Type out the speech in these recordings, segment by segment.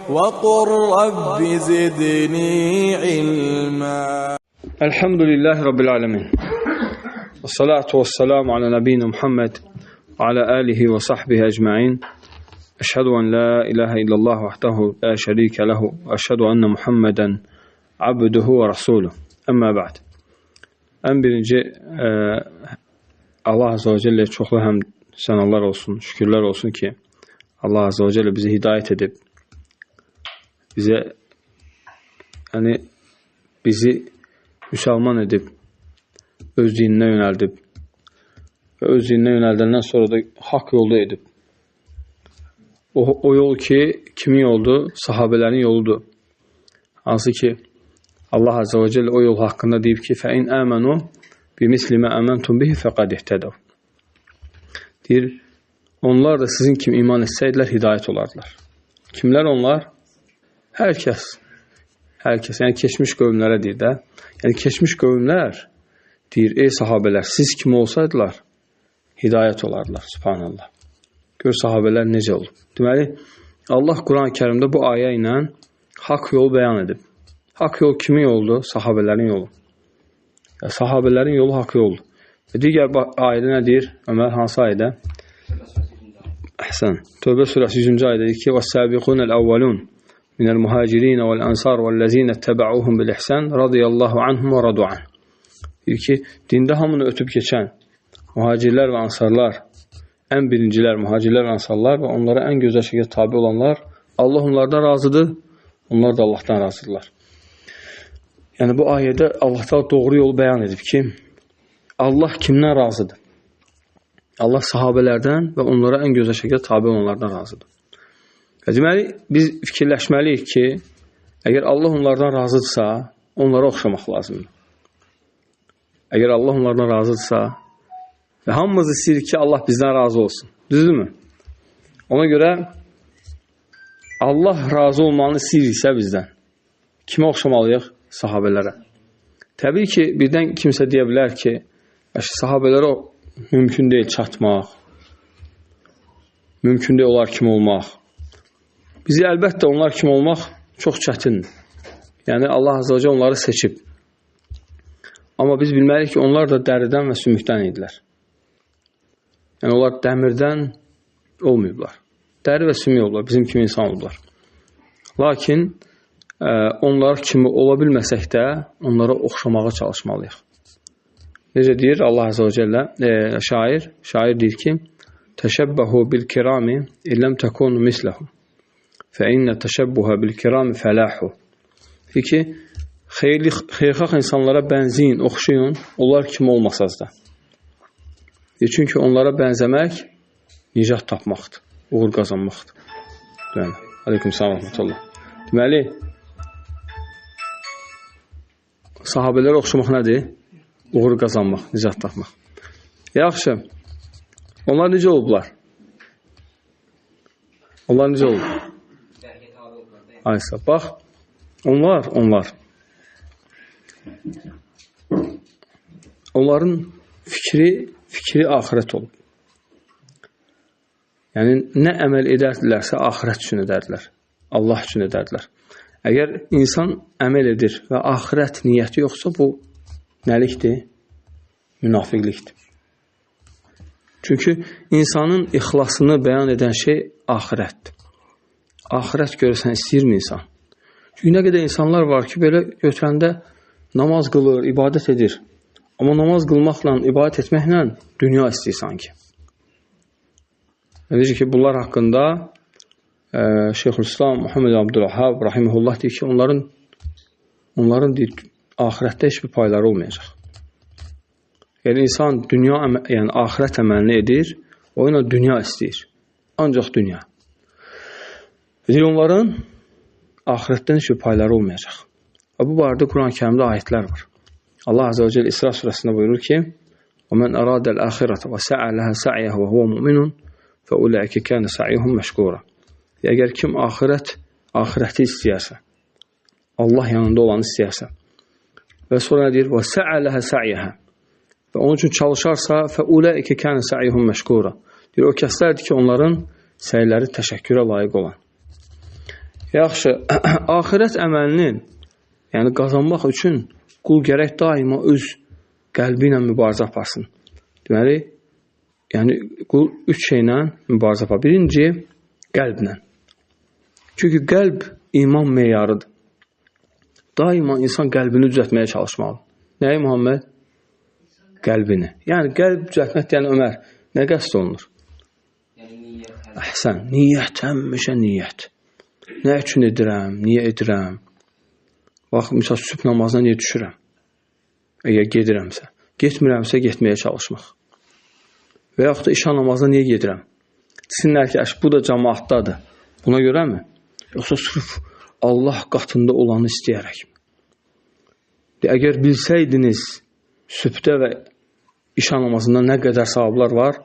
وقل رب زدني علما. Elhamdülillahi Rabbil alemin. Vessalatu vesselamu ala nebiyyina Muhammed ve ala alihi ve sahbihi ecma'in. Eşhedü en la ilahe illallah vahdehu la şerike lehu ve eşhedü enne Muhammeden abduhu ve rasuluhu. Amma ba'd. En birinci Allah Azze ve Celle çoxlu həm sənalar olsun, şükürlər olsun ki Allah Azze ve Celle bizi hidayət edib, bizi müsəlman edib, öz dininə yönəldib və öz dininə yönəldəndən sonra da haqq yolda edib. O yol ki, kimin yoldur? Sahabələrin yoludur. Hansı ki, Allah Azze ve Celle o yol haqqında deyib ki, فَاِنْ آمَنُوا بِمِسْلِ مَا أَمَنْتُمْ بِهِ فَقَدْ اِهْتَدَوْا. Deyir, onlar da sizin kim iman etsəydilər, hidayət olardılar. Kimlər onlar? Hər kəs. Yəni keçmiş qövmlərə deyir də. Yəni keçmiş qövmlər deyir, ey sahabələr, siz kim olsaydılar, hidayət olardılar. Subhanallah. Gör sahabələr necə olub. Deməli, Allah Quran-ı Kərimdə bu ayə ilə haqq yolu bəyan edib. Haqq yol kimin yoldur? Sahabələrin yolu. Sahabələrin yolu haqq yoldur. Və digər ayədə nə deyir? Ömər, hansı ayədə? Əhsən. Tövbə surəsi 100-cü ayədə deyir ki, وَالسَّابِقُونَ الْأَوَّلُونَ مِنَ الْمُهَاجِرِينَ وَالْأَنْصَارِ وَالَّذِينَ اتَّبَعُوهُمْ بِالْإِحْسَانِ رَضِيَ اللّٰهُ عَنْهُمْ وَرَضُوا عَنْهُ. Deyir ki, dində hamını ötüb keçən muhacirlər və ansarlar, ən birincilər muhacirlər və ansarlar və onlara ən gözəl şəkildə tabi olanlar, Allah onlardan razıdır, onlar da Allahdan razıdırlar. Yəni bu ayədə Allah da doğru yolu bəyan edib ki, Allah kimdən razıdır? Allah sahabələrdən və onlara ən gözəl şəkildə tabi olanlardan razıdır. Deməli, biz fikirləşməliyik ki, əgər Allah onlardan razıdırsa, onlara oxşamaq lazımdır. Əgər Allah onlardan razıdırsa, və hamımız istəyirik ki, Allah bizdən razı olsun. Düzdürmü? Ona görə Allah razı olmanı istəyiriksə bizdən, kimə oxşamalıyıq? Sahabələrə. Təbii ki, birdən kimsə deyə bilər ki, sahabələrə mümkün deyil çatmaq, mümkün deyil onlar kimi olmaq. Bizi əlbəttə onlar kimi olmaq çox çətindir. Yəni Allah Azze ve Celle onları seçib. Amma biz bilməliyik ki, onlar da dəridən və sümükdən idilər. Yəni onlar dəmirdən olmayıblar. Dəri və sümük oldular, bizim kimi insan oldular. Lakin onlar kimi ola bilməsək də onlara oxşamağa çalışmalıyıq. Necə deyir Allah Azze ve Celle? Şair deyir ki, təşəbbəhu bil-kirami illəm təkunu misləhum fə innə təşəbbuhə bil-kirami fələhu. Deyir ki, xeyirxalq insanlara bənziyin, oxşayın, onlar kimi olmasaz da. Çünki onlara bənzəmək nicat tapmaqdır, uğur qazanmaqdır. Aleyküm salam rəhmətullah. Deməli, sahabələrə oxşamaq nədir? Uğur qazanmaq, nicat tapmaq. Yaxşı, onlar necə olublar? Onlar necə olub? Aysa, bax, onların fikri axirət olub. Yəni, nə əməl edərdilərsə, axirət üçün edərdilər. Allah üçün edərdilər. Əgər insan əməl edir və axirət niyyəti yoxsa, bu nəlikdir? Münafiqlikdir. Çünki insanın ixlasını bəyan edən şey axirətdir. Axirət görürsən, istəyirmi insan? Çünki nə qədər insanlar var ki, belə götürəndə namaz qılır, ibadət edir. Amma namaz qılmaqla, ibadət etməklə dünya istəyir sanki. Necə ki, bunlar haqqında Şeyxülislam Muhammed Abdülvahhab rahimehullah deyir ki, onların deyir, axirətdə heç bir payları olmayacaq. Yəni insan axirət əməlini edir, o ilə dünya istəyir. Ancaq dünya. Deyir, onların axirətdən heç bir payları olmayacaq. Və bu barədə Quran-ı Kərimdə ayətlər var. Allah Azze ve Celle İsra surəsində buyurur ki, وَمَنْ أَرَادَ الْآخِرَةَ وَسَعَى لَهَا سَعْيَهُ وَهُوَ مُؤْمِنٌ فَأُولَٰئِكَ كَانَ سَعْيُهُمْ مَشْكُورًا. Əgər kim axirəti istəyərsə, Allah yanında olanı istəyərsə və sonra deyir, وَسَعَى لَهَا سَعْيَهَا və onun üçün çalışarsa, فَأُولَٰئِكَ كَانَ سَعْيُهُمْ مَشْكُورًا. Deyir, o kəslərdir ki, onların səyləri təşəkkürə layiq olan. Yaxşı, axirət əməlinin, yəni qazanmaq üçün qul gərək daima öz qəlbi ilə mübarizə aparsın. Deməli, yəni qul 3 şeylə mübarizə apar. Birinci, qəlblə. Çünki qəlb iman meyarıdır. Daima insan qəlbini düzəltməyə çalışmalı. Nəyi Muhammed? Qəlbini. Yəni, qəlb düzəltmək deyən Ömər, nə qəsd olunur? Əhsən, niyyət, həmişə niyyət. Nə üçün edirəm, niyə edirəm? Bax, misal, sübh namazına niyə düşürəm? Əgər gedirəmsə. Getmirəmsə, getməyə çalışmaq. Və yaxud da işan namazına niyə gedirəm? Desinlər ki, bu da cəmaatdadır. Buna görəmi? Yoxsa sırf Allah qatında olanı istəyərək. Əgər bilsəydiniz, sübhdə və işan namazında nə qədər savablar var,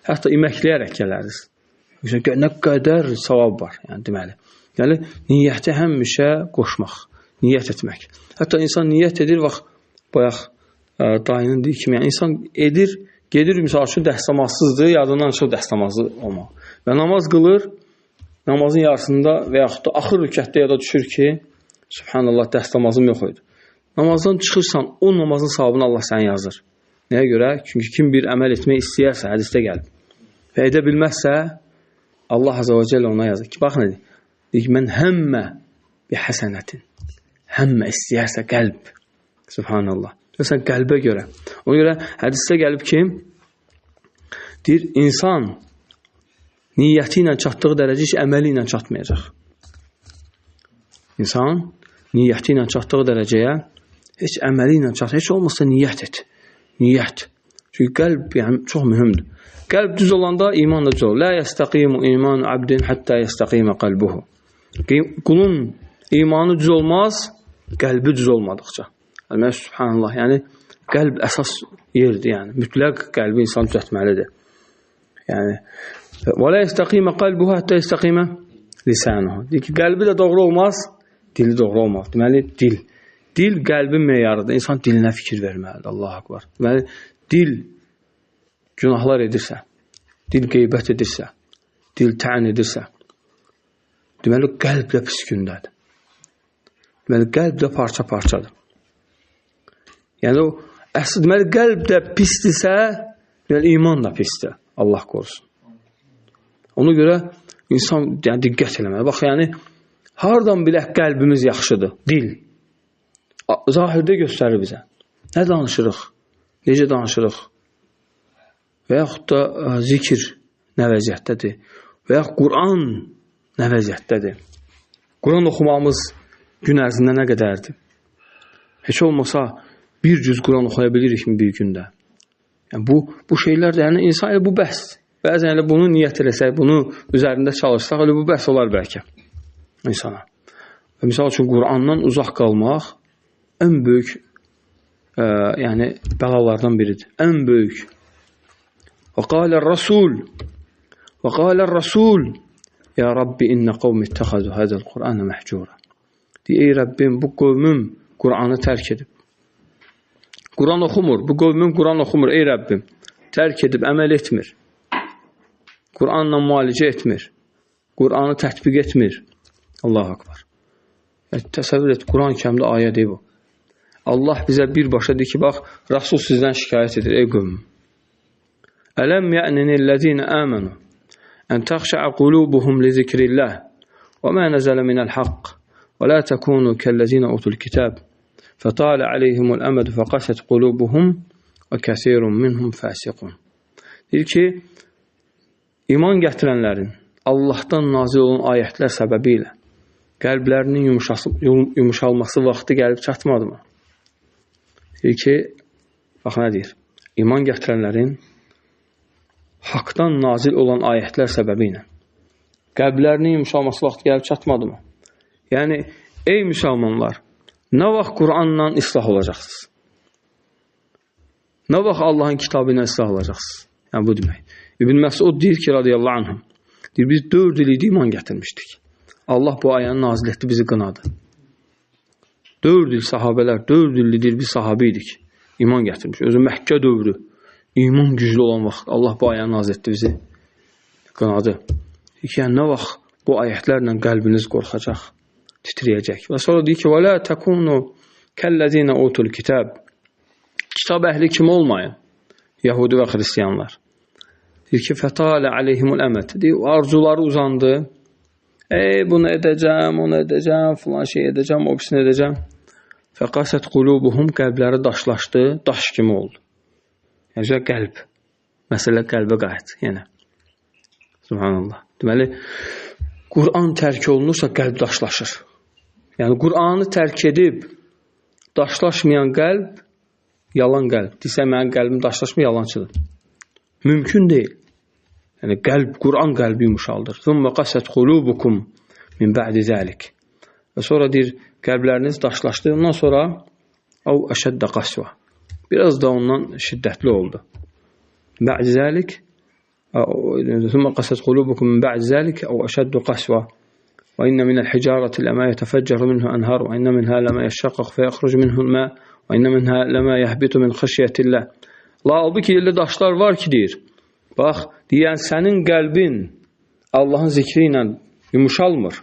hətta iməkləyərək gələrdiniz. Nə qədər savab var, yəni deməli. Yəni, niyyəti həmişə qoşmaq, niyyət etmək. Hətta insan niyyət edir, bayaq dayının deyir kimi, yəni insan edir, gedir, misal üçün dəstəmazsızdır, yadından çıxıb dəstəmazlı olmaq. Və namaz qılır, namazın yarısında və yaxud da axır rükətdə yada düşür ki, Subhanallah, dəstəmazım yox idi. Namazdan çıxırsan, o namazın savabını Allah səni yazır. Nəyə görə? Çünki kim bir əməl etmək istəyərsə, hədisdə gəlib. Və edə bilməzsə, Allah Azə və Cəllə ona yazır ki, bax nə deyir? Deyir ki, mən həmmə bir həsənətin. Həmmə istəyərsə qəlb. Subhanallah. Sən qəlbə görə. Ona görə hədisdə gəlib ki, deyir, insan niyyəti ilə çatdığı dərəcə heç əməli ilə çatmayacaq. İnsan niyyəti ilə çatdığı dərəcəyə heç əməli ilə çatmayacaq. Heç olmazsa niyyət et. Niyyət. Çünki qəlb yəni, çox mühümdür. Qəlb düz olanda iman da düz olur. La yəstəqimu imanu abdin həttə yəstəqimə qalbuhu. Qulun imanı düz olmaz, qəlbi düz olmadıqca. Subhanallah, yəni qəlb əsas yerdir, yəni mütləq qəlbi insan düzəltməlidir. Yəni və la yəstəqimə qalbuhu həttə yəstəqimə lisanuhu. Deyir ki, qəlbi də doğru olmaz, dili doğru olmaz. Deməli, dil qəlbin meyarıdır. İnsan dilinə fikir verməlidir. Allahu akbar. Deməli, dil günahlar edirsə, dil qeybət edirsə, dil tən edirsə, deməli, qəlb də pis gündədir. Deməli, qəlb də parça-parçadır. Yəni, deməli, qəlb də pisdirsə, deməli, iman da pisdir. Allah qorusun. Ona görə insan yəni, diqqət eləməli. Bax, yəni, hardan bilək qəlbimiz yaxşıdır? Dil. Zahirdə göstərir bizə. Nə danışırıq? Necə danışırıq? Və yaxud da zikir nə vəziyyətdədir? Və yaxud Quran nə vəziyyətdədir? Quran oxumağımız gün ərzində nə qədərdir? Heç olmasa bir cüz Quran oxuya bilirikmi bir gündə? Yəni, bu şeylər də, yəni insan bu bəhs. Bəzən elə bunu niyyət eləsək, bunu üzərində çalışsaq, elə bu bəhs olar bəlkə insana. Və misal üçün, Qurandan uzaq qalmaq ən böyük yəni bəlalardan biridir. Ən böyük. Və qalə Rasul Ya Rabbi innə qavmi ittəxəzu hədəl Qur'anə məhcura. Deyir, ey Rabbim, bu qövmüm Qur'anı tərk edib. Quran oxumur, bu qövmüm Quran oxumur, ey Rabbim. Tərk edib, əməl etmir. Quranla müalicə etmir. Quranı tətbiq etmir. Allahu akbar. Təsəvvür et, Quran kəmdə ayədir bu. Allah bizə birbaşa deyir ki, bax, Rasul sizdən şikayət edir, ey qövmüm. Ələm yə'ninillezine əmənu ən təxşə'ə qulubuhum li zikrillah və mə nəzələ minəl haqq və la təkunu kəllezine utul kitab fətale aleyhimul əmədu fəqasət qulubuhum və kəsirun minhum fəsiqun. Deyir ki, iman gətirənlərin Allahdan nazil olan ayətlər səbəbi ilə qəlblərinin yumuşalması vaxtı gəlib çatmadı mı? Deyir ki, bax nə deyir? İman gətirənlərin haqdan nazil olan ayətlər səbəbi ilə qəlblərinin yumuşalması vaxtı gəlib çatmadı mı? Yəni, ey müsəlmanlar, nə vaxt Quranla islah olacaqsınız? Nə vaxt Allahın kitabı ilə islah olacaqsınız? Yəni, bu demək. İbn Məsud deyir ki, radiyallahu anhum, deyir, biz 4 il idi iman gətirmişdik. Allah bu ayəni nazil etdi, bizi qınadı. 4 il sahabələr, 4 illidir biz sahabə idik. İman gətirmiş. Özü Məkkə dövrü. İman güclü olan vaxt Allah bu ayəni nazil etdi, bizi qınadı. Yəni, nə vaxt bu ayətlərlə qəlbiniz qorxacaq? titriyəcək. Və sonra deyir ki, və lə təkunu kəlləzinə utul kitab. Kitab əhli kim olmayın? Yahudi və xristiyanlar. Deyir ki, fətələ aleyhimul əmət. Deyir, arzuları uzandı. Bunu edəcəm, onu edəcəm, filan şey edəcəm, o birisini edəcəm. Fəqasət qulubuhum, qəlbləri daşlaşdı, daş kimi oldu. Yəni, qəlb. Məsələ qəlbə qayıt, yenə. Subhanallah. Deməli, Qur'an tərk olunursa, qəlb daşlaşır. Yəni, Qur'anı tərk edib, daşlaşmayan qəlb, yalan qəlb. Desə, mənim qəlbim daşlaşmır, yalancıdır. Mümkün deyil. Yəni, qəlb, Qur'an qəlbi yumuşaldır. Thumma qasat qulubukum min ba'di zalik. Və sonra deyir, qəlbləriniz daşlaşdı. Ondan sonra av əşəddə qasva. Biraz da ondan şiddətli oldu. Ba'di zalik thumma qasat qulubukum min ba'di zalik av əşəddə qasva. Və inna minəl hicarati ləmə yətəfəccəru minhu ənhar və inna minhə ləmə yəşşəqqaq fəyəxrucu minhu mə və inna minhə ləmə yəhbitu min xəşiyyətillə. Halbuki yerli daşlar var ki, deyir. Bax, deyən, sənin qəlbin Allahın zikri ilə yumuşalmır.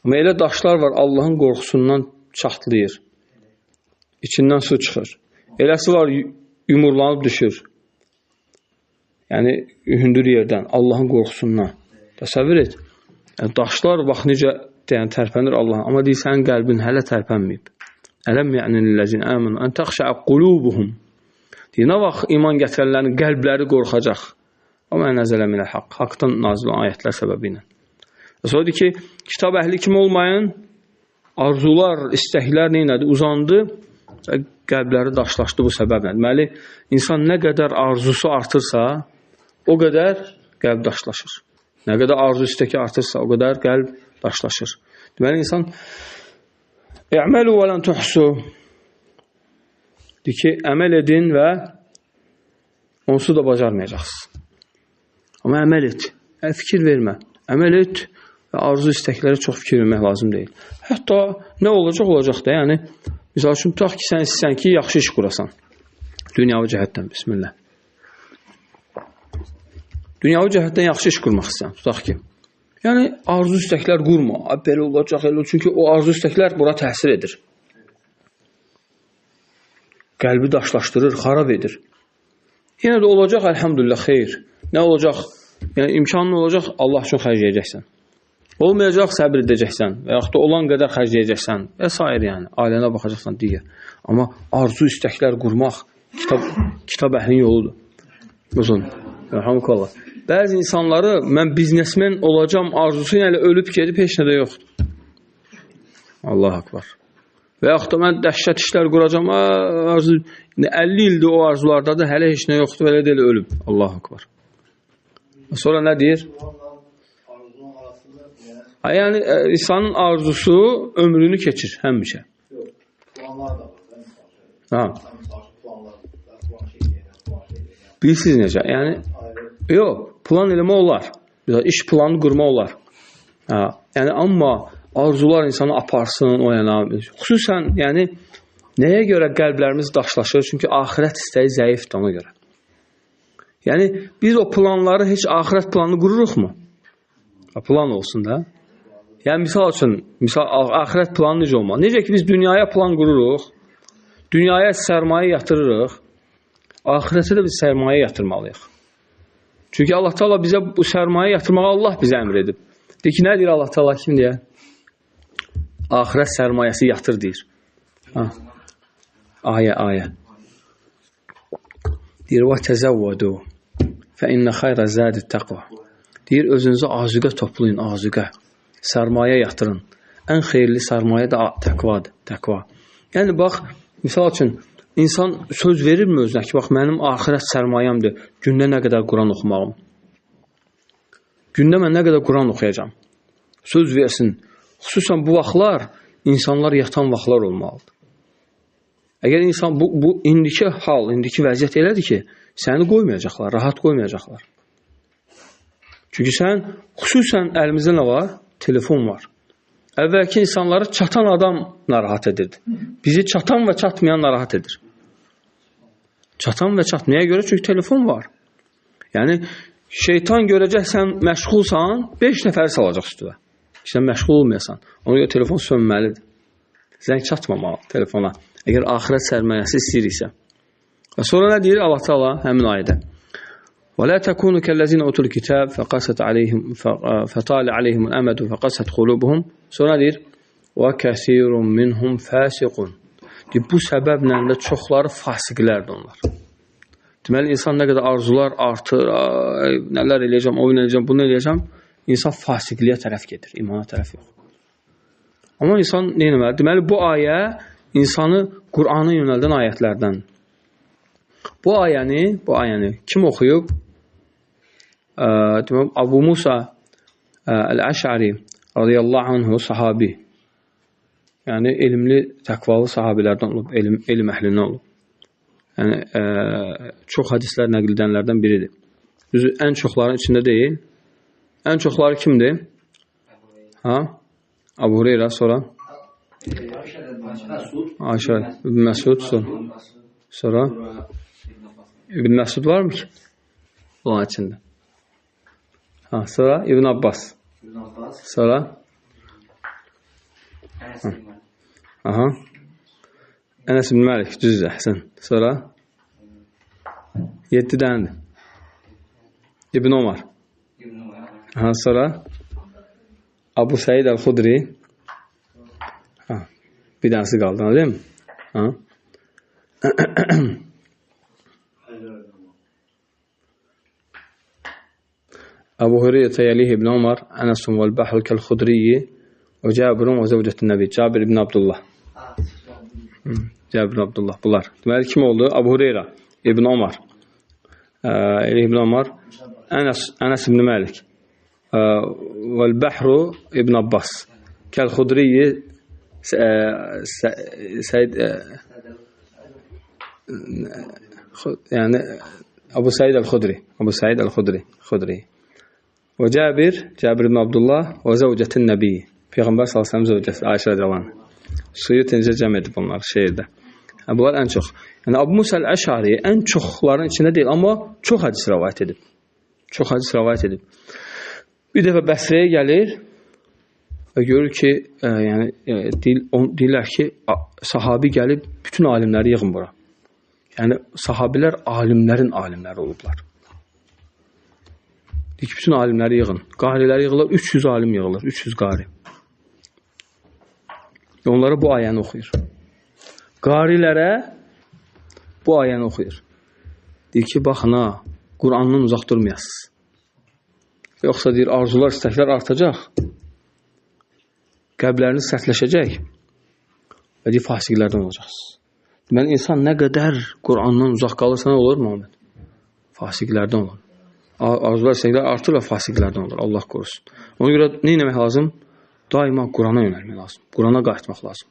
Amma elə daşlar var, Allahın qorxusundan çatlayır. İçindən su çıxır. Eləsi var, yumurlanıb düşür. Yəni, hündür yerdən, Allahın qorxusundan. Təsəvvür et. Yəni, daşlar, bax, necə tərpənir Allahın. Amma deyir, sənin qəlbin hələ tərpənməyib. Ələm yə'nil-ləzin əminu, ən təxşəə qulubuhum. Deyir, nə vaxt iman gətirənlərin qəlbləri qorxacaq. Amma nəzələ minəl haqq. Haqdan nazil olan ayətlər səbəbi ilə. Sonra deyir ki, kitab əhli kim olmayın? Arzular, istəklər neynədir? Uzandı və qəlbləri daşlaşdı bu səbəblə. Deməli, insan nə qədər arzusu artırsa, o qədər qəlb daşlaşır. Nə qədər arzu istəki artırsa, o qədər qəlb daşlaşır. Deməli, insan əməlu və lən tuhsu. Deyir ki, əməl edin və onsuz da bacarmayacaqsınız. Amma əməl et. Fikir vermə. Əməl et və arzu istəkləri çox fikir vermək lazım deyil. Hətta nə olacaq, olacaq da. Yəni, misal üçün, tutaq ki, sən istəyən ki, yaxşı iş qurasan. Dünyavi cəhətdən, bismillah. Dünyavi cəhətdən yaxşı iş qurmaq istəyən, tutaq ki. Yəni, arzu istəklər qurma. Belə olacaq, elə olacaq. Çünki o arzu istəklər bura təsir edir. Qəlbi daşlaşdırır, xarab edir. Yenə də olacaq, əlhamdülillah, xeyr. Nə olacaq? Yəni, imkanın olacaq, Allah üçün xərcləyəcəksən. Olmayacaq, səbir edəcəksən. Və yaxud da olan qədər xərcləyəcəksən. Və s. yəni, ailənə baxacaqsan, digər. Amma arzu, istəklər qurmaq kitab əhlinin yoludur. Uzun. Rəhəmkallah. Bəzi insanları, mən biznesmen olacam arzusu ilə ölüb gedib, heç nə də yoxdur. Allah akbar. Və yaxud da mən dəhşət işlər quracam, arzu, 50 ildir o arzulardadır, hələ heç nə yoxdur, elə deyil, ölüb. Allah akbar. Sonra nə deyir? Yəni, insanın arzusu ömrünü keçir, həmişə. Bilirsiniz necə? Yəni, yox, plan eləmə olar. İş planı qurma olar. Yəni, amma arzular insanı aparsın, o yana. Xüsusən, yəni, nəyə görə qəlblərimiz daşlaşır? Çünki axirət istəyi zəifdir ona görə. Yəni, biz o planları heç axirət planını qururuqmu? Plan olsun da. Yəni, misal üçün, axirət planı necə olmalı? Necə ki, biz dünyaya plan qururuq, dünyaya sərmayə yatırırıq, axirətə də biz sərmayə yatırmalıyıq. Çünki Allah Teala bizə bu sərmayə yatırmağı Allah bizə əmr edib. Deyir ki, nə deyir Allah Teala, kim deyir? Axirət sərmayəsi yatır, deyir. Ayə. Deyir, və təzəvvədu fə innə xayrə zədid təqva. Deyir, özünüzü azüqə toplayın, azüqə. Sərmayə yatırın. Ən xeyirli sərmayə də təqva. Yəni, bax, misal üçün, insan söz verirmi özünə ki, bax, mənim axirət sərmayəmdir, gündə nə qədər Quran oxumağım. Gündə mən nə qədər Quran oxuyacam. Söz versin. Xüsusən bu vaxtlar, insanlar yatan vaxtlar olmalıdır. Əgər insan, bu indiki hal, indiki vəziyyət elədir ki, səni qoymayacaqlar, rahat qoymayacaqlar. Çünki sən, xüsusən əlimizdə nə var? Telefon var. Əvvəlki insanları çatan adam narahat edirdi. Bizi çatan və çatmayan narahat edir. Çatan və çatmaya görə çünki telefon var. Yəni, şeytan görəcək sən məşğulsan, 5 nəfəri salacaq üstüvə. işlə məşğul olmayasan. Ona görə telefon sönməlidir. Zəng çatmamalı telefona. Əgər axirət sərmayəsi istəyiriksə. Və sonra nə deyir Allah Teala həmin ayədə? وَلَا تَكُونُوا كَالَّذِينَ أُوتُوا الْكِتَابَ فَطَالَ عَلَيْهِمُ الْأَمَدُ فَقَسَتْ قُلُوبُهُم. Sonra deyir: وَكَثِيرٌ مِنْهُمْ فَاسِقُونَ. Bu səbəblə də çoxları fasiqlərdir onlar. Deməli, insan nə qədər arzular artır, nələr eləyəcəm, o eləyəcəm, bunu eləyəcəm, insan fasiqliyə tərəf gedir, imana tərəf yox. Amma insan nə etməli? Deməli, bu ayə insanı Qur'ana yönəldən ayətlərdən. Bu ayəni kim oxuyub? Deməli, Abu Musa Əl-Əş'ari radiyallahu anhu sahabi. Yəni, elmli, təqvalı sahabilərdən olub, elm əhlindən olub. Yəni, çox hədislər nəql edənlərdən biridir. Düzü, ən çoxların içində deyil. Ən çoxları kimdir? Abu Hureyra, sonra? Ayşə, İbn Məsud, sonra? İbn Məsud var mı ki? Onun içində. Sonra İbn Abbas. Sonra? Ənəs ibn Məlik, düzdür, əhsən. Sonra? 7 dənədir. İbn Omar. Sonra? Abu Səid Əl-Xudri. Bir dənəsi qaldı, değil mi? Abu Hureyre Yəlih ibn Omar, Ənəsun vəl-Bəhul kəl-Xudriyyi və Cəbirun və Zəvcətün Nəbi. Cabir ibn Abdullah. Cabir ibn Abdullah, bunlar. Deməli, kim oldu? Abu Hureyre ibn Omar. Yəlih ibn Omar, Ənəs ibn Məlik. Vəl-Bəhru ibn Abbas. Kəl-Xudriyyi yəni Abu Səid Əl-Xudri. Abu Səid Əl-Xudri. Və Cabir ibn Abdullah və Zəvcətün Nəbi. Peyğəmbər s.ə.v zövcəsi Ayşə rədiyalan. Suyu tencə cəm edib onlar şeirdə. Bunlar ən çox. Yəni Abu Musa Əl-Əş'ari ən çoxların içində deyil, amma çox hədis rəvayət edib. Bir dəfə Bəsrəyə gəlir və görür ki, deyirlər ki, sahabi gəlib bütün alimləri yığın bura. Yəni sahabilər alimlərin alimləri olublar. Deyir ki, bütün alimləri yığın. Qariləri yığılır, 300 alim yığılır, 300 qari. Onlara bu ayəni oxuyur. Qarilərə bu ayəni oxuyur. Deyir ki, baxın ha, Qur'andan uzaq durmayasınız. Yoxsa deyir, arzular, istəklər artacaq. Qəlbləriniz sərtləşəcək. Və deyir, fasiqlərdən olacaqsınız. Deməli, insan nə qədər Qur'andan uzaq qalırsa nə olur, Muhammed? Fasiqlərdən olur. Arzular, istəklər artır və fasiqlərdən olur. Allah qorusun. Ona görə nə etmək lazım? Daima Qur'ana yönəlmək lazım. Qur'ana qayıtmaq lazım.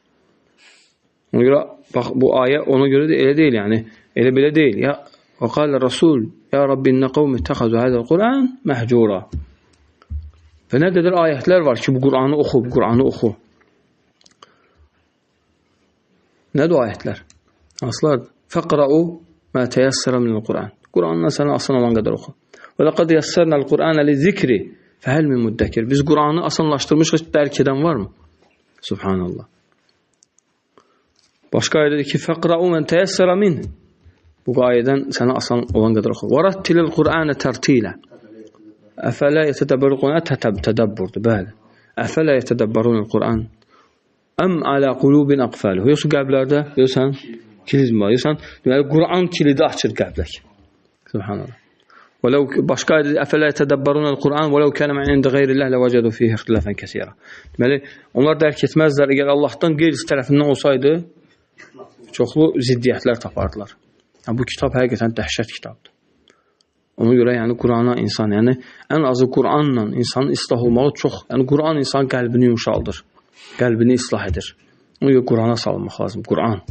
Ona görə, bax, bu ayə ona görə də elə deyil, yəni. Elə belə deyil. Ya, və qalə Rasul, ya Rabbi, nə qavmi təxəzü hədəl Qur'an məhcura. Və nə qədər ayətlər var ki, bu Qur'anı oxu. Nədir o ayətlər? Hansılardır? Fəqra'u mə təyəssərə minəl Qur'an. Qur'andan sənə asan olan qədər oxu. Və ləqəd yəssərnəl Qur'anə li zikri fəhəl min müddəkir. Biz Qur'anı asanlaşdırmışıq, dərk edən varmı? Subhanallah. Başqa ayədir ki, fəqra'u mən təyəssərə min. Bu ayədən sənə asan olan qədər oxu. Və rattilil Qur'anə tərtilə. Əfələ yətədəbbərul Qur'an, tədəbbürdür, bəli. Əfələ yətədəbbərunul Qur'an. Əm alə qulubin əqfəluhu. Yoxsa qəlblərdə, yoxsan, kilid var, yoxsan, deməli, Qur'an kilidi açır qəbləki. Subhanallah. Başqa ayədir, əfələ yətədəbbərunul Qur'an, vələv kənə mən ində qeyrilləh ləvəcədu fiyh ixtilafən kəsirə. Deməli, onlar dərk etməzlər, əgər Allahdan qeyrisi tərəfindən olsaydı, çoxlu ziddiyyətlər tapardılar. Yəni, bu kitab həqiqətən dəhşət kitabdır. Ona görə, yəni, Qur'ana insan, yəni, ən azı Qur'anla insanın islah olmağı çox, yəni, Qur'an insanın qəlbini yumşaldır, qəlbini islah edir. Ona görə Qur'ana salınmaq lazım, Qur'an.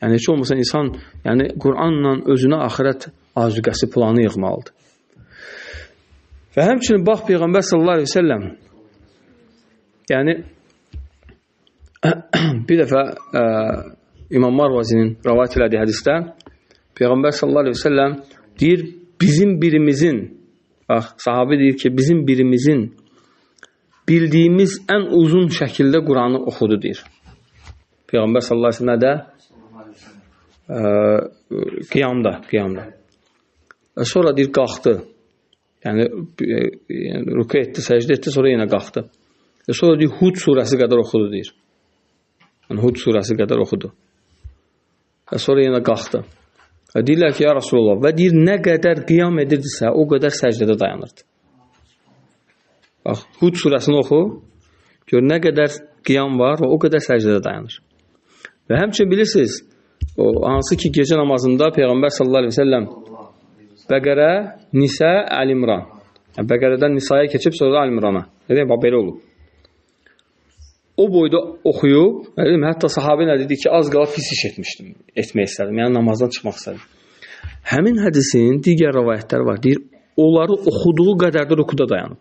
Yəni, heç olmasa insan, yəni, Qur'anla özünə axirət azüqəsi planı yığmalıdır. Və həmçinin, bax, Peyğəmbər sallallahu aleyhi ve selləm, yəni, bir dəfə İmam Marvazinin rəvayət elədiyi hədisdə Peyğəmbər sallallahu aleyhi ve selləm deyir, bizim birimizin, bax, sahabi deyir ki, bizim birimizin bildiyimiz ən uzun şəkildə Quranı oxudu deyir. Peyğəmbər sallallahu əleyhi və səlləm qiyamda. Sonra deyir qalxdı. Yəni rükû etdi, səcdə etdi, sonra yenə qalxdı. Sonra deyir Hud surəsi qədər oxudu deyir. Yəni Hud surəsi qədər oxudu. Sonra yenə qalxdı. Deyirlər ki, ya Rasulullah, və deyir nə qədər qiyam edirdisə, o qədər səcdədə dayanırdı. Bax, Hud surəsini oxu, gör nə qədər qiyam var və o qədər səcdədə dayanır. Və həmçinin bilirsiniz, hansı ki gecə namazında Peyğəmbər sallallahu əleyhi və səlləm Bəqərə, Nisə, Əl-İmran. Yəni, Bəqərədən Nisaya keçib, sonra da Əl-İmrana. Bax, belə olub. O boyda oxuyub, hətta sahabə nə dedi ki, az qala pis iş etmək istədim. Yəni, namazdan çıxmaq istədim. Həmin hədisin digər rəvayətlər var. Deyir, onları oxuduğu qədər də rükuda dayanıb.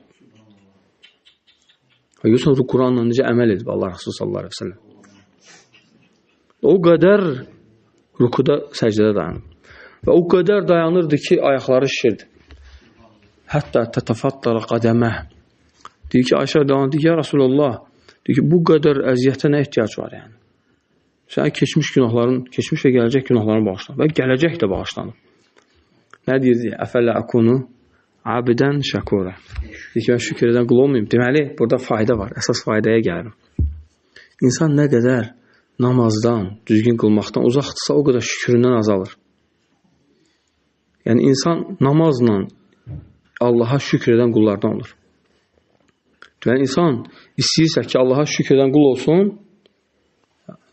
Yoxsa Quranla necə əməl edib Allah Rasulü sallallahu əleyhi və səlləm. O qədər rükuda səcdədə dayanıb. Və o qədər dayanırdı ki, ayaqları şişirdi. Hətta tətəfatlara qədəmə. Deyir ki, Ayşə dayanır, deyir, ya Rasulullah, deyir ki, bu qədər əziyyətə nə ehtiyac var yəni? Sənin keçmiş və gələcək günahların bağışlanıb. Və gələcək də bağışlanıb. Nə deyir? Əfəllə əkunu abidən şəkura. Deyir ki, mən şükür edən qul olmayayım. Deməli, burada fayda var. Əsas faydaya gəlirim. İnsan nə qədər namazdan, düzgün qılmaqdan uzaqdırsa, o qədər şüküründən azalır. Yəni, insan namazla Allaha şükür edən qullardan olur. Yəni, insan istəyirsə ki, Allaha şükür edən qul olsun,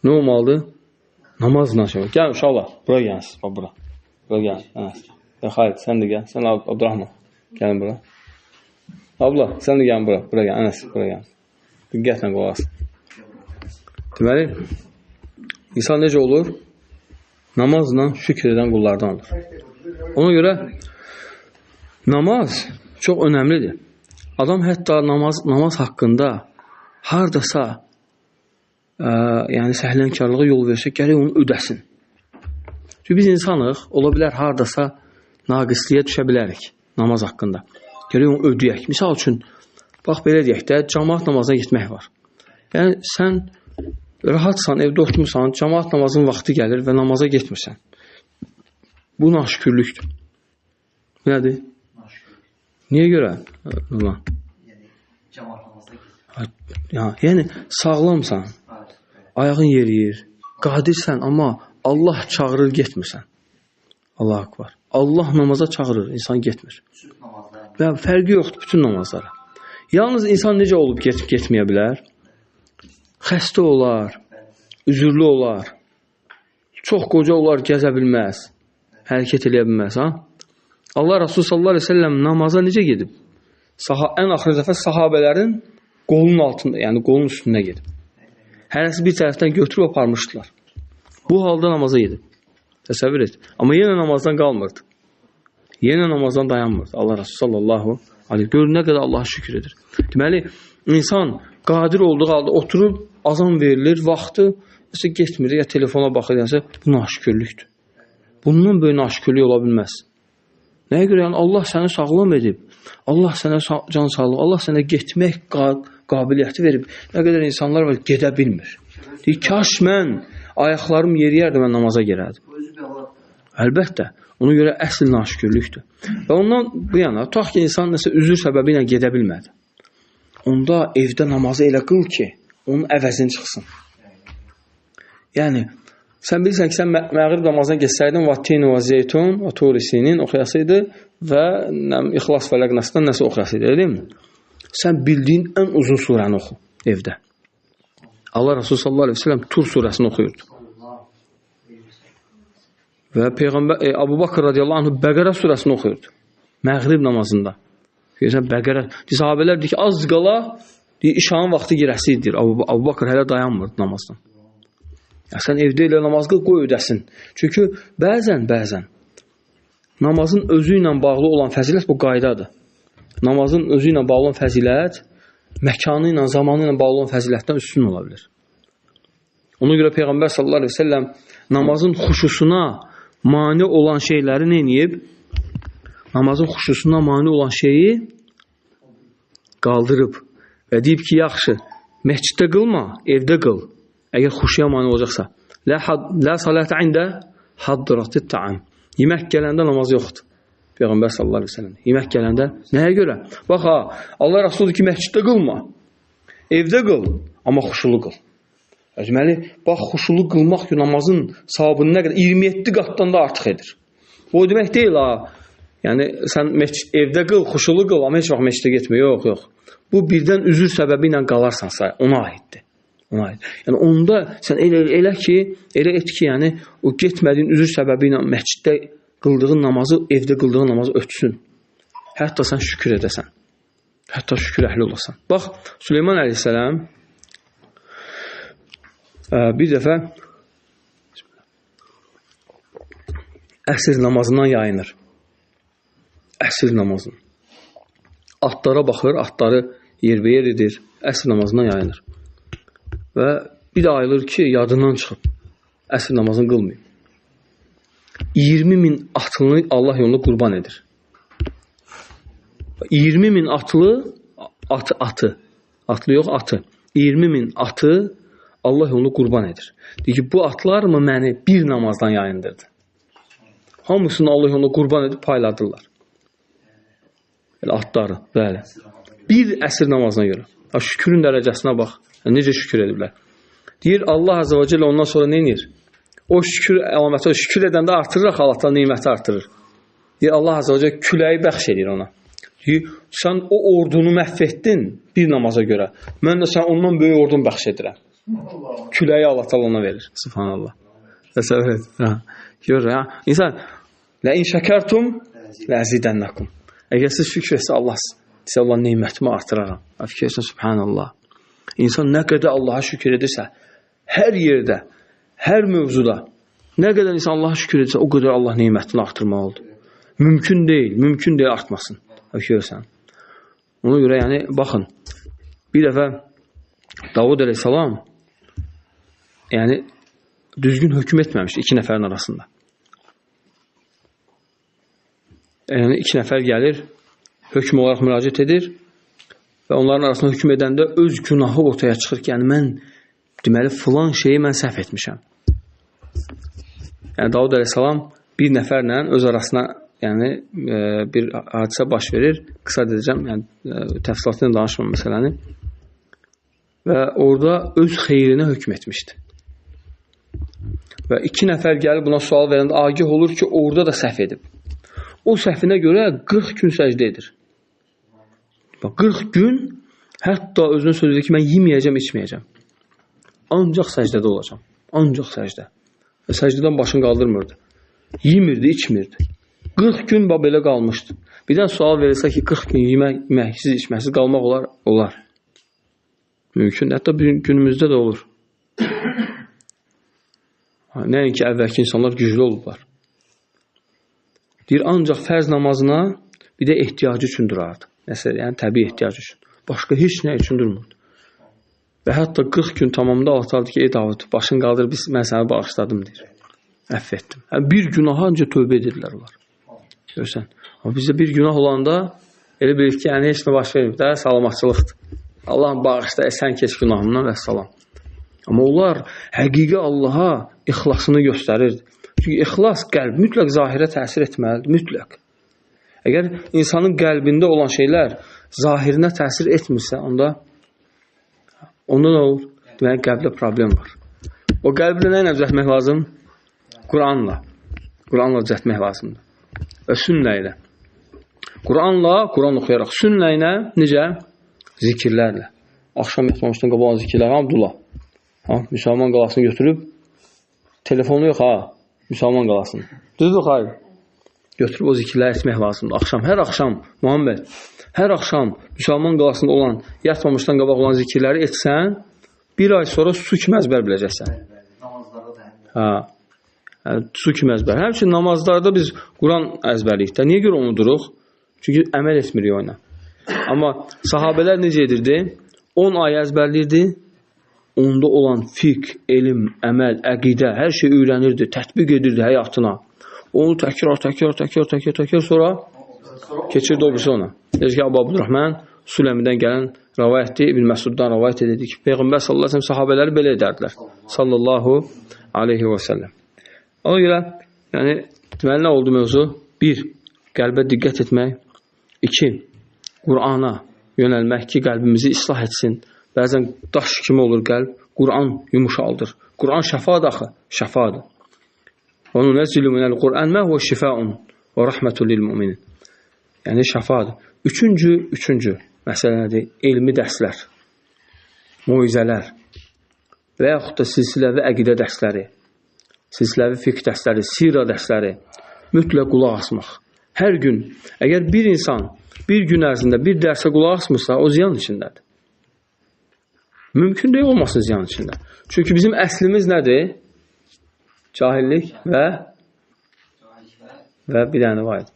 nə olmalıdır? Namazla şükür. Gəlin, uşaqlar, bura gəliniz. Bura gəlin. Xalit, sən də gəl. Sən Abdurrahman. Gəlin bura. Abla, sən də gəlin bura. Bura gəlin. Ənəs, bura gəlin. Diqqətlə qulaq as. Deməli, insan necə olur? Namazla şükür edən qullardan olur. Ona görə namaz çox önəmlidir. Adam hətta namaz haqqında hardasa yəni səhlənkarlığa yol versə, gərək onu ödəsin. Çünki biz insanıq, ola bilər hardasa naqisliyə düşə bilərik namaz haqqında. Gərək onu ödəyək. Misal üçün, bax belə deyək də, cəmaat namazına getmək var. Yəni, sən rahatsan, evdə oturmursan, cəmaat namazın vaxtı gəlir və namaza getmirsən. Bu naşükürlükdür. Nədir? Niyə görə? Yəni, sağlamsan, ayağın yeriyir, qadirsən, amma Allah çağırır, getmirsən. Allah akbar. Allah namaza çağırır, insan getmir. Və fərqi yoxdur bütün namazlara. Yalnız insan necə olub getməyə bilər? Xəstə olar, üzürlü olar, çox qoca olar, gəzə bilməz, hərəkət eləyə bilməz. Allah Rasulü sallallahu aleyhi ve sellem namaza necə gedib? Ən axırı dəfə sahabələrin qolunun altında, yəni qolun üstündə gedib. Hərəsi bir tərəfdən götürüb aparmışdılar. Bu halda namaza gedib. Təsəvvür et. Amma yenə namazdan qalmırdı. Yenə namazdan dayanmırdı. Allah Rasulü sallallahu aleyhi ve sellem görür nə qədər Allaha şükür edir. Deməli, insan qadir olduğu halda oturub, azan verilir, vaxtı getmir, ya telefona baxır, yəni, bu naşükürlükdür. Bundan böyük naşükürlük ola bilməz. Nəyə görə? Yəni, Allah səni sağlam edib, Allah sənə can sağlıq, Allah sənə getmək qabiliyyəti verib. Nə qədər insanlar var, gedə bilmir. Deyir, kaş mən ayaqlarım yeriyərdi, mən namaza girərdim. Əlbəttə, ona görə əsl naşükürlükdür. Və ondan bu yana, tutaq ki, insan nəsə üzür səbəbi ilə gedə bilmədi. Onda evdə namazı elə qıl ki, onun əvəzini çıxsın. Yəni, sən bilirsən ki, sən məğrib namazına geçsəydin, Vattin və Zeytun və Turisinin oxuyasıydı və İxlas Fələq Nasdan nəsə oxuyasıydı, deyil mi? Sən bildiyin ən uzun surəni oxu evdə. Allah Rasulü sallallahu aleyhi ve sellem Tur surəsini oxuyurdu. Və Peyğəmbər Abu Bakr radiyallahu anh Bəqərə surəsini oxuyurdu. Məğrib namazında. Görürsən, Bəqərə. Sahabələr deyir ki, az qala işanın vaxtı girəsidir. Abu Bakr hələ dayanmırdı namazdan. Ya, sən evdə elə namaz qıl, qoy ödəsin. Çünki bəzən namazın özü ilə bağlı olan fəzilət bu qaydadır. Namazın özü ilə bağlı olan fəzilət məkanı ilə, zamanı ilə bağlı olan fəzilətdən üstün ola bilir. Ona görə Peyğəmbər sallallahu aleyhi ve sellem namazın xuşusuna mane olan şeyləri nə edib? Namazın xuşusuna mane olan şeyi qaldırıb. Və və deyib ki, yaxşı, məsciddə qılma, evdə qıl. Əgər xuşuya mane olacaqsa. La salata ində haddiratı ta'am. Yemək gələndə namaz yoxdur. Peyğəmbər sallallahu əleyhi və səlləm. Yemək gələndə nəyə görə? Bax ha, Allah Rəsulü ki, məsciddə qılma. Evdə qıl, amma xuşulu qıl. Deməli, bax xuşulu qılmaq ki, namazın savabını nə qədər 27 qatdan da artıq edir. Bu demək deyil ha. Yəni sən evdə qıl, xuşulu qıl, amma heç vaxt məscidə getmə. Yox. Bu birdən üzür səbəbi ilə qalarsansa, ona aiddir. Ona aid. Yəni onda sən elə et ki, yəni o getmədiyin üzür səbəbi ilə məsciddə qıldığın namazı, evdə qıldığın namazı ötsün. Hətta sən şükür edəsən. Hətta şükür əhli olasan. Bax, Süleyman əleyhissalam bir dəfə əsr namazından yayınır. Əsr namazını. Atlara baxır, atları yerbəyer edir, əsr namazından yayınır. Və bir də ayılır ki, yadından çıxıb, əsr namazını qılmayıb. 20.000 atını Allah yolunda qurban edir. 20.000 atlı yox, atı. 20.000 atı Allah yolunda qurban edir. Deyir ki, bu atlar mı məni bir namazdan yayındırdı? Hamısını Allah yolunda qurban edib payladırlar. Atları, bəli. Bir əsr namazına görə. Şükürün dərəcəsinə bax. Necə şükür ediblər. Deyir, Allah Azze və Celle ondan sonra nə edir? O şükür əlaməti, şükür edəndə artırır, Allah neməti artırır. Deyir, Allah Azze və Celle küləyi bəxş edir ona. Deyir, sən o ordunu məhv etdin bir namaza görə. Mən də sən ondan böyük ordun bəxş edirəm. Küləyi Allah ona verir. Subhanallah. Təsəvvür et. Gör, İnsan, lə in şəkərtum, lə əzidənləkum. Əgər siz şükür etsə Allah neymətimi artıraram. Fikir etsin, subhanallah. İnsan nə qədər Allaha şükür edirsə, hər yerdə, hər mövzuda, nə qədər insan Allaha şükür edirsə, o qədər Allah neymətini artırmalıdır. Mümkün deyil artmasın. Fikir etsin. Ona görə, yəni, baxın, bir dəfə Davud əleyhissalam, yəni, düzgün hökm etməmişdi 2 nəfərin arasında. Yəni, 2 nəfər gəlir, hökm olaraq müraciət edir və onların arasında hökm edəndə öz günahı ortaya çıxır ki, yəni mən, deməli, filan şeyi mən səhv etmişəm. Yəni, Davud əleyhissalam bir nəfərlə öz arasına, yəni, bir hadisə baş verir, qısa dedəcəm, yəni, təfsilatını danışmam məsələni və orada öz xeyrinə hökm etmişdi. Və 2 nəfər gəlib buna sual verəndə agah olur ki, orada da səhv edib. O səhvinə görə 40 gün səcdə edir. 40 gün hətta özünə söz edir ki, mən yeməyəcəm, içməyəcəm. Ancaq səcdədə olacam. Ancaq səcdə. Və səcdədən başını qaldırmırdı. Yemirdi, içmirdi. 40 gün belə qalmışdı. Birdən sual verilsə ki, 40 gün yeməksiz, içməksiz qalmaq olar? Olar. Mümkün. Hətta günümüzdə də olur. Nəinki əvvəlki insanlar güclü olurlar. Deyir, ancaq fərz namazına bir də ehtiyacı üçün durardı. Məsələn, yəni təbii ehtiyacı üçün. Başqa heç nə üçün durmurdu. Və hətta 40 gün tamamda atardı ki, ey Davud, başını qaldır, mən səni bağışladım, deyir. Əff etdim. Yəni, bir günaha ancaq tövbə edirlər onlar. Görürsən. Amma bizdə bir günah olanda elə bilir ki, yəni heç nə baş vermir də, salamatçılıqdır. Allah'ın bağışla, sən keç günahımdan və salam. Amma onlar həqiqi Allaha ixlasını göstərirdi. Çünki ixlas qəlb mütləq zahirə təsir etməlidir, mütləq. Əgər insanın qəlbində olan şeylər zahirinə təsir etmirsə, onda nə olur? Demək, qəlbdə problem var. O qəlblə nə ilə düzəltmək lazım? Quranla. Quranla düzəltmək lazımdır. Və sünnə ilə. Quran oxuyaraq. Sünnə ilə necə? Zikirlərlə. Axşam yatmamışdan qabaq zikirlər, Abdullah. Müsəlman qalasını götürüb, telefonu yox, müsəlman qalasını. Düzdür, xayr. Götürüb o zikirləri etmək lazımdır. Hər axşam, Muhammed, hər axşam müsəlman qalasında olan, yatmamışdan qabaq olan zikirləri etsən, bir ay sonra su kimi əzbər biləcəksən. Su kimi əzbər. Həmçinin namazlarda biz Quran əzbərliyik də. Niyə görə unuduruq? Çünki əməl etmirik ona. Amma sahabələr necə edirdi? 10 ay əzbərliyirdi. Onda olan fiqh, elm, əməl, əqidə, hər şey öyrənirdi, tətbiq edirdi həyatına. Onu təkrar sonra keçirdi o birisi ona. Deyir ki, Əbu Abdurrahman, Süləmidən gələn rəvayətdir, İbn Məsuddan rəvayət edir ki, Peyğəmbər sallallahu əleyhi və səlləm sahabeləri belə edərdilər. Sallallahu aleyhi və səlləm. Ona görə, yəni deməli nə oldu mövzu? 1. Qəlbə diqqət etmək. 2. Qur'ana yönəlmək ki, qəlbimizi islah etsin. Bəzən daş kimi olur qəlb. Qur'an yumuşaldır. Qur'an şəfadır axı, şəfadır. Və nunəzzilu minəl Qur'an mə huve şifaun və rəhmətul lil müminin. Yəni şəfadır. Üçüncü məsələ nədir? Elmi dərslər, moizələr və yaxud da silsiləvi əqidə dərsləri, silsiləvi fiqh dərsləri, sirə dərsləri, mütləq qulaq asmaq. Hər gün, əgər bir insan bir gün ərzində bir dərsə qulaq asmırsa, o ziyan içindədir. Mümkün deyil olmasın ziyan içində. Çünki bizim əslimiz nədir? Cahillik və bir dənə var idi.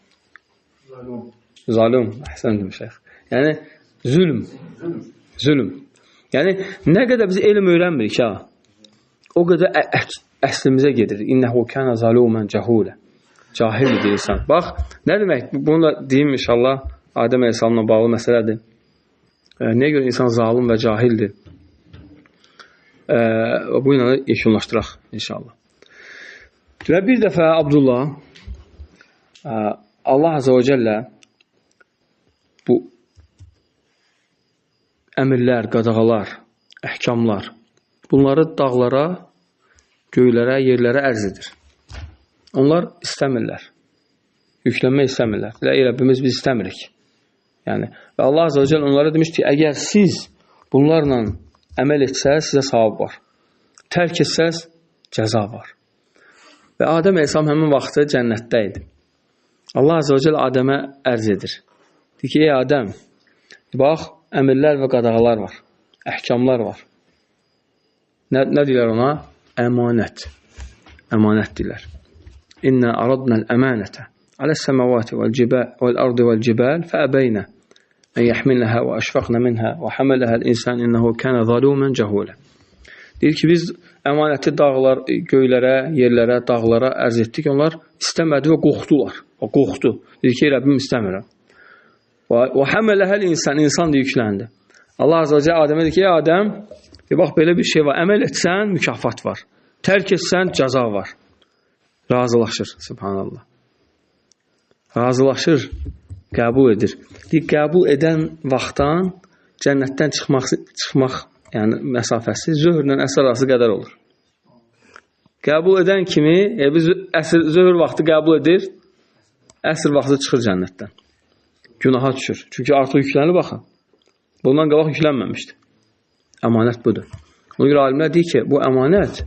Zalım, əhsəndir şeyx. Yəni, zülm. Yəni, nə qədər biz elm öyrənmirik ha, o qədər əslimizə gedir. İnnəhu kənə zalumən cəhulə. Cahildir insan. Bax, nə demək? Bunu da deyim inşallah, Adəm Əleyhisselamla bağlı məsələdir. Nəyə görə insan zalım və cahildir? Bu ilə yekunlaşdıraq inşallah. Və bir dəfə Abdullah Allah Azə və Cəllə bu əmirlər, qadağalar, əhkamlar bunları dağlara, göylərə, yerlərə ərz edir. Onlar istəmirlər. Yüklənmək istəmirlər. Rəbbimiz biz istəmirik. Yəni, və Allah Azə və Cəllə onlara demiş ki, əgər siz bunlarla əməl etsəz, sizə savab var. Tərk etsəz, cəza var. Və Adəm Əleyhisselam həmin vaxtı cənnətdə idi. Allah Azə və Cəllə Adəmə ərz edir. Deyir ki, ey Adəm, bax, əmirlər və qadağalar var, əhkamlar var. Nə deyirlər ona? Əmanət. Əmanət deyirlər. İnnə aradnəl əmanətə aləs-səməvati vəl-ardı vəl-cibal fəəbəynə ən yəhmilnəhə və əşfəqnə minhə və həmələhəl insan innəhu kənə zalumən cəhulə. Deyir ki, biz əmanəti dağlar, göylərə, yerlərə, dağlara ərz etdik. Onlar istəmədi və qorxdular. O qorxdu. Deyir ki, Rəbbim istəmirəm. Və həmələhəl insan da yükləndi. Allah Azə və Cəllə Adəmə deyir ki, ey Adəm, bax, belə bir şey var. Əməl etsən, mükafat var. Tərk etsən, cəza var. Razılaşır, subhanallah. Razılaşır, qəbul edir. Deyir, qəbul edən vaxtdan cənnətdən çıxmaq yəni məsafəsi zöhrlə əsr arası qədər olur. Qəbul edən kimi, biz zöhr vaxtı qəbul edir, əsr vaxtı çıxır cənnətdən. Günaha düşür. Çünki artıq yüklənir, baxın. Bundan qabaq yüklənməmişdi. Əmanət budur. Ona görə alimlər deyir ki, bu əmanət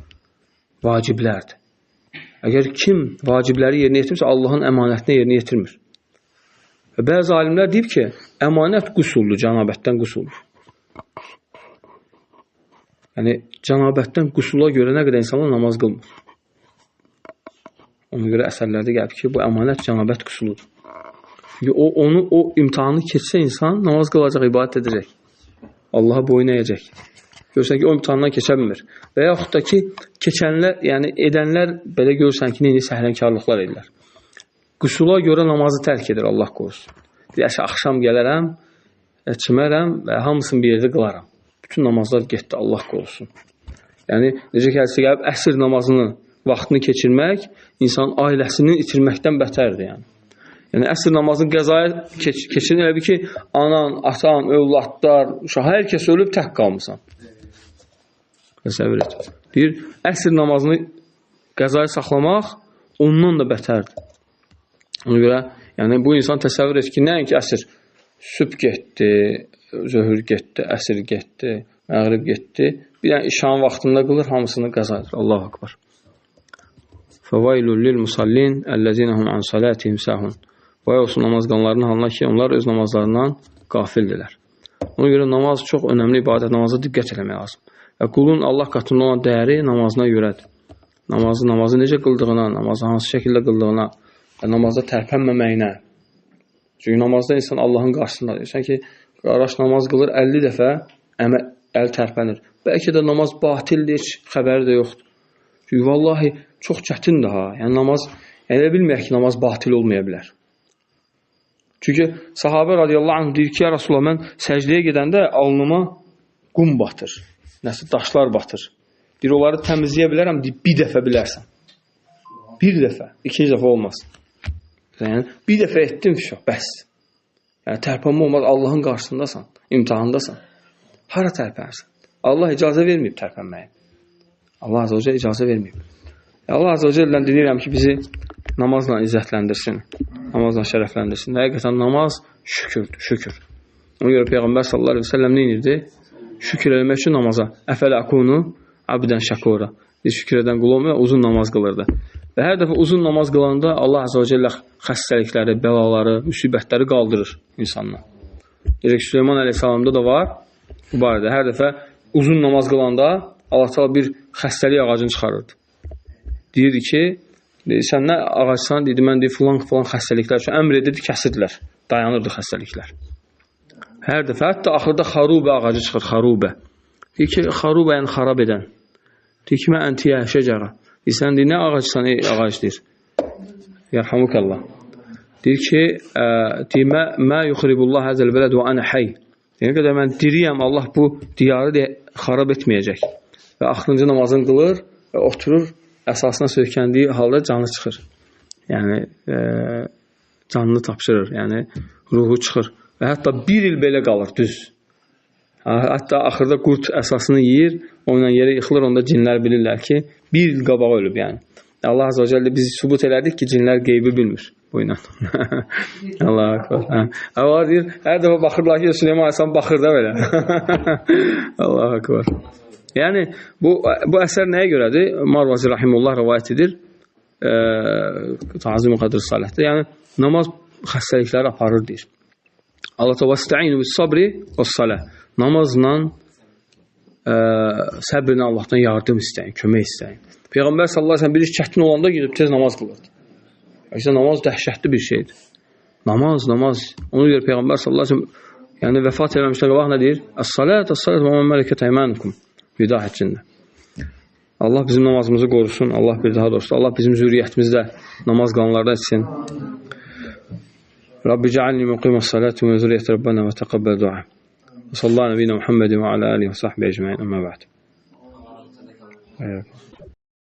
vaciblərdir. Əgər kim vacibləri yerinə yetirmirsə, Allahın əmanətini yerinə yetirmir. Və bəzi alimlər deyib ki, əmanət qusuldur, cənabətdən qusuldur. Yəni, cənabətdən qusula görə nə qədər insanlar namaz qılmır. Ona görə əsərlərdə gəlib ki, bu əmanət cənabət qusuludur. Çünki o imtihanı keçsə insan namaz qılacaq, ibadət edəcək. Allaha boyun əyəcək. Görürsən ki, o imtihandan keçə bilmir. Və yaxud da ki, keçənlər, yəni edənlər belə görürsən ki, neyini səhlənkarlıqlar edirlər. Qusula görə namazı tərk edir, Allah qorusun. Deyək, axşam gələrəm, çimərəm və hamısını bir yerdə qılaram. Bütün namazlar getdi, Allah qorusun. Yəni, necə ki, hədisi gəlib, əsr namazını, vaxtını keçirmək, insan ailəsini itirməkdən bətərdir, yəni. Yəni, əsr namazını qəzaya keçirin, elə bir ki, anan, atan, övladlar, uşaq, hər kəs ölüb tək qalmısan. Təsəvvür et. Deyir, əsr namazını qəzaya saxlamaq ondan da bətərdir. Ona görə, yəni, bu insan təsəvvür et ki, nəinki əsr, sübh getdi, zöhr getdi, əsr getdi, məğrib getdi, bir dənə işan vaxtında qılır, hamısını qəzadır. Allahu akbar. Fəvailul lil musallin əlləzinəhum an salatihim sahun. Vay olsun namaz qanlarının halına ki, onlar öz namazlarından qafildirlər. Ona görə namaz çox önəmli ibadət, namaza diqqət eləmək lazım. Və qulun Allah qatında olan dəyəri namazına görədir. Namazı necə qıldığına, namazı hansı şəkildə qıldığına və namazda tərpənməməyinə. Çünki namazda insan Allahın qarşısında deyirsən ki, qaraş namaz qılır 50 dəfə, əl tərpənir. Bəlkə də namaz batildir, heç xəbəri də yoxdur. Çünki vallahi çox çətindir ha. Yəni namaz, elə bilməyək ki, namaz batil olmaya bilər. Çünki sahabə radiyallahu anh deyir ki, ya Rasulullah, mən səcdəyə gedəndə alnıma qum batır, nəsə daşlar batır. Deyir, onları təmizləyə bilərəm, deyir, bir dəfə bilərsən. Bir dəfə, ikinci dəfə olmaz. Yəni, bir dəfə etdim, bəs. Yəni, tərpənmə olmaz, Allahın qarşısındasan, imtihandasan. Hara tərpənirsən? Allah icazə verməyib tərpənməyə. Allah azə və cəl icazə verməyib. Allah azə və cəldən diləyirəm ki, bizi namazla izzətləndirsin, namazla şərəfləndirsin. Həqiqətən namaz şükürdür, şükür. Ona görə Peyğəmbər sallallahu aleyhi ve sellem nə edirdi? Şükür eləmək üçün namaza. Əfələ akunu abdən şəkura. Biz şükür edən qul olmuyor, uzun namaz qılırdı. Və hər dəfə uzun namaz qılanda Allah azə və cəllə xəstəlikləri, bəlaları, müsibətləri qaldırır insandan. Necə ki, Süleyman əleyhissalamda da var, bu barədə. Hər dəfə uzun namaz qılanda Allah təala bir xəstəlik ağacını çıxarırdı. Deyirdi ki, sən nə ağacsan? Dedi, mən filan xəstəliklər üçün əmr edirdi, kəsirdilər. Dayanırdı xəstəliklər. Hər dəfə, hətta axırda xarubə ağacı çıxır, xarubə. Deyir ki, xarubə yəni xarab edən. Deyir ki, mən əntiyə şəcərə. Deyir, sən deyir, nə ağacsan, ey ağac deyir. Yərhamukallah. Deyir ki, mə yuxribullah əzəl vələd və ənə həy. Deyir, qədər mən diriyəm, Allah bu diyarı xarab etməyəcək. Və axırıncı namazını qılır və oturur, əsasına söykəndiyi halda canı çıxır. Yəni, canını tapşırır, yəni ruhu çıxır. Və hətta bir il belə qalır, düz. Hətta axırda qurd əsasını yeyir, onunla yerə yıxılır, onda cinlər bilirlər ki, bir il qabağa ölüb, yəni. Allah azə və cəllə bizi sübut elədik ki, cinlər qeybi bilmir bu ilə. Allah akbar. Allah deyir, hər dəfə baxırlar ki, Süleyman Aleyhisselam baxır da belə. Allah akbar. Yəni, bu əsər nəyə görədir? Marvazi Rahimullah rəvayət edir. Tazim-i Qadir Salihdə. Yəni, namaz xəstəlikləri aparır, deyir. Allah təala "Vəstəinu bis-sabri vəs-salah." Namazla səbrinə Allahdan yardım istəyin, kömək istəyin. Peyğəmbər sallallahu əleyhi və səlləm bir iş çətin olanda gedib tez namaz qılırdı. Əgər namaz dəhşətli bir şeydir. Namaz. Ona görə Peyğəmbər sallallahu əleyhi və səlləm yəni vəfat etməmişdən qabaq nə deyir? "Əs-salat, əs-salat və mələkat eymanukum." Vida həccində. Allah bizim namazımızı qorusun. Allah bir daha doğrusu Allah bizim zürriyyətimizdə namaz qılanlardan etsin. Rabbi cəalni muqimas-salati və zurriyyət Rabbana və təqabbal du'a. Sallallahu əleyhi və Muhammedin və alə alihi və sahbihi ecmaîn. Əmmə ba'd.